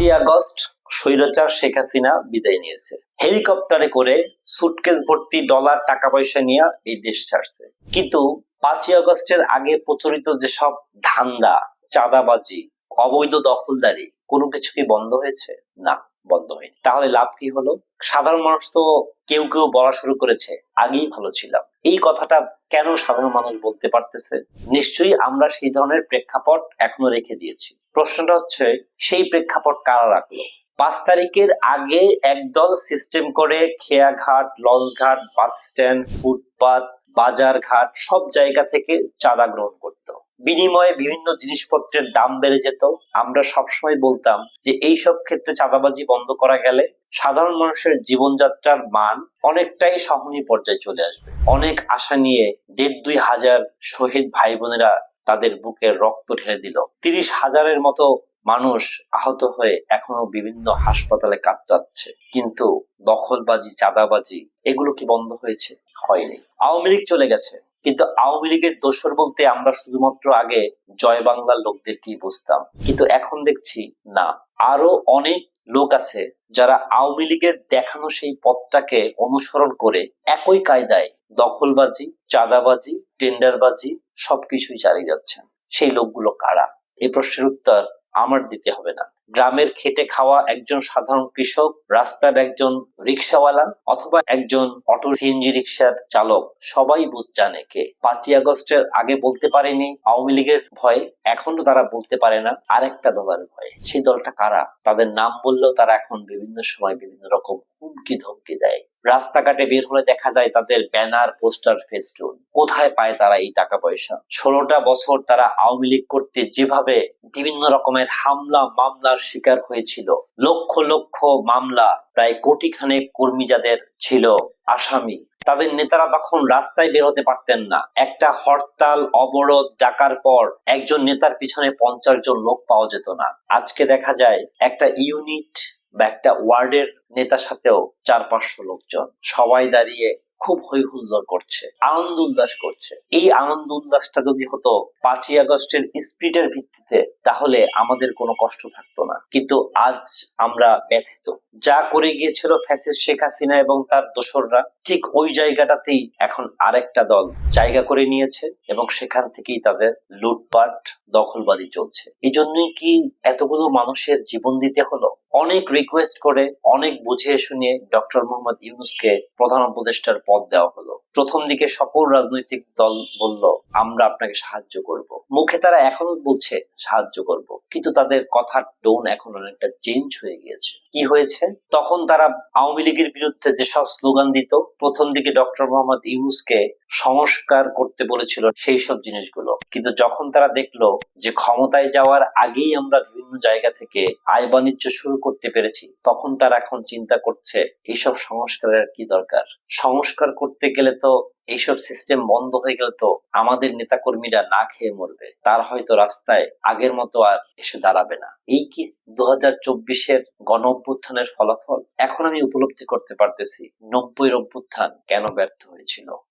5ই August স্বৈরাচার শেখ হাসিনা বিদায় নিয়েছে। হেলিকপ্টারে করে সুটকেস ভর্তি ডলার টাকা পয়সা নিয়ে এই দেশ ছাড়ছে। কিন্তু 5ই আগস্টের আগে প্রচলিত যেসব ধান্দা, চাঁদাবাজি, অবৈধ দখলদারি কোনো কিছু কি বন্ধ হয়েছে? না, বন্ধ হয়নি। তাহলে লাভ কি হলো? সাধারণ মানুষ তো কেউ কেউ বলা শুরু করেছে আগেই ভালো ছিলাম। এই কথাটা কেন সাধারণ মানুষ বলতে পারতেছে? নিশ্চয়ই আমরা সেই ধরনের প্রেক্ষাপট এখনো রেখে দিয়েছি। প্রশ্নটা হচ্ছে, সেই প্রেক্ষাপট কারা রাখলো? 5 তারিখের আগে একদল সিস্টেম করে খেয়াঘাট, লঞ্চঘাট, বাস স্ট্যান্ড, ফুটপাত, বাজার ঘাট সব জায়গা থেকে চাঁদা গ্রহণ করত। বিনিময়ে বিভিন্ন জিনিসপত্রের দাম বেড়ে যেত। আমরা সবসময় বলতাম যে এইসব ক্ষেত্রে চাঁদাবাজি বন্ধ করা গেলে সাধারণ মানুষের জীবনযাত্রার মান অনেকটাই সহনীয় পর্যায়ে চলে আসবে। অনেক আশা নিয়ে 1.5-2 হাজার শহীদ ভাই বোনেরা তাদের বুকের রক্ত ঢেলে দিল। 30,000-এর মতো মানুষ আহত হয়ে এখনো বিভিন্ন হাসপাতালে কাতরাচ্ছে। কিন্তু দখলবাজি, চাঁদাবাজি এগুলো কি বন্ধ হয়েছে? হয়নি। আওয়ামী লীগ চলে গেছে, কিন্তু আওয়ামী লীগের দোসর বলতে আমরা শুধুমাত্র আগে জয় বাংলার লোকদেরকেই বুঝতাম, কিন্তু এখন দেখছি না, আরো অনেক লোক আছে যারা আওয়ামী লীগের দেখানো সেই পথটাকে অনুসরণ করে একই কায়দায় দখলবাজি, চাঁদাবাজি, টেন্ডারবাজি সবকিছুই চালিয়ে যাচ্ছেন। সেই লোকগুলো কারা? এই প্রশ্নের উত্তর আমার দিতে হবে না। গ্রামের খেটে খাওয়া একজন সাধারণ কৃষক, রাস্তার একজন রিক্সাওয়ালা অথবা একজন অটো সিএনজি রিক্সার চালক, সবাই জানে কে। 5ই আগস্টের আগে বলতে পারেনি আওয়ামী লীগের ভয়ে, এখনো তারা বলতে পারে না আরেকটা দলের ভয়ে। সেই দলটা কারা? তাদের নাম বললেও তারা এখন বিভিন্ন সময় বিভিন্ন রকম হুমকি ধমকি দেয়। রাস্তাঘাটে বের হলে দেখা যায় তাদের ব্যানার, পোস্টার, ফেস্টুন। কোথায় পায় তারা এই টাকা পয়সা? 16টা বছর তারা আওয়ামী লীগ করতে যেভাবে বিভিন্ন রকমের হামলা মামলার শিকার হয়েছিল, লক্ষ লক্ষ মামলা, প্রায় কোটি খানেক কর্মী যাদের ছিল আসামি, তাদের নেতারা তখন রাস্তায় বের হতে পারতেন না। একটা হরতাল, অবরোধ ডাকার পর একজন নেতার পিছনে 50 জন লোক পাওয়া যেত না। আজকে দেখা যায় একটা ইউনিট বা একটা ওয়ার্ডের নেতার সাথেও 400-500 লোকজন, সবাই দাঁড়িয়ে খুব হই হুল্লোড় করছে, আনন্দ উল্লাস করছে। এই আনন্দ উল্লাসটা যদি হতো 5ই আগস্টের স্পিরিটের ভিত্তিতে, তাহলে আমাদের কোনো কষ্ট থাকতো না। কিন্তু আজ আমরা ব্যথিত। যা করে গিয়েছিল ফ্যাসিস্ট শেখ হাসিনা এবং তার দোসররা, ঠিক ওই জায়গাটাতেই এখন আরেকটা দল জায়গা করে নিয়েছে এবং সেখান থেকেই তাদের লুটপাট, দখলবাজি চলছে। এই জন্যই কি এতগুলো মানুষের জীবন দিতে হলো? অনেক রিকোয়েস্ট করে, অনেক বুঝিয়ে শুনিয়ে ডক্টর মোহাম্মদ ইউনূসকে প্রধান উপদেষ্টার পদ দেওয়া হলো। প্রথম দিকে সকল রাজনৈতিক দল বলল আমরা আপনাকে সাহায্য করব, মুখে তারা এখনো বলছে সাহায্য করব, কিন্তু তাদের কথার টোন এখন অনেকটা চেঞ্জ হয়ে গিয়েছে। কি হয়েছে? তখন তারা আওয়ামী লীগের বিরুদ্ধে যেসব স্লোগান দিত, প্রথম দিকে ডক্টর মোহাম্মদ ইউনূসকে সংস্কার করতে বলেছিল সেই সব জিনিসগুলো, কিন্তু যখন তারা দেখলো যে ক্ষমতায় যাওয়ার আগেই আমরা বিভিন্ন জায়গা থেকে আয় বাণিজ্য শুরু করতে পেরেছি, তখন তারা এখন চিন্তা করছে এইসব সংস্কারের কি দরকার। সংস্কার করতে গেলে তো, এইসব সিস্টেম বন্ধ হয়ে গেলে তো আমাদের নেতাকর্মীরা না খেয়ে মরবে, তার হয়তো রাস্তায় আগের মতো আর এসে দাঁড়াবে না। এই কি 2024-এর গণ অভ্যুত্থানের ফলাফল? এখন আমি উপলব্ধি করতে পারতেছি 90-এর অভ্যুত্থান কেন ব্যর্থ হয়েছিল।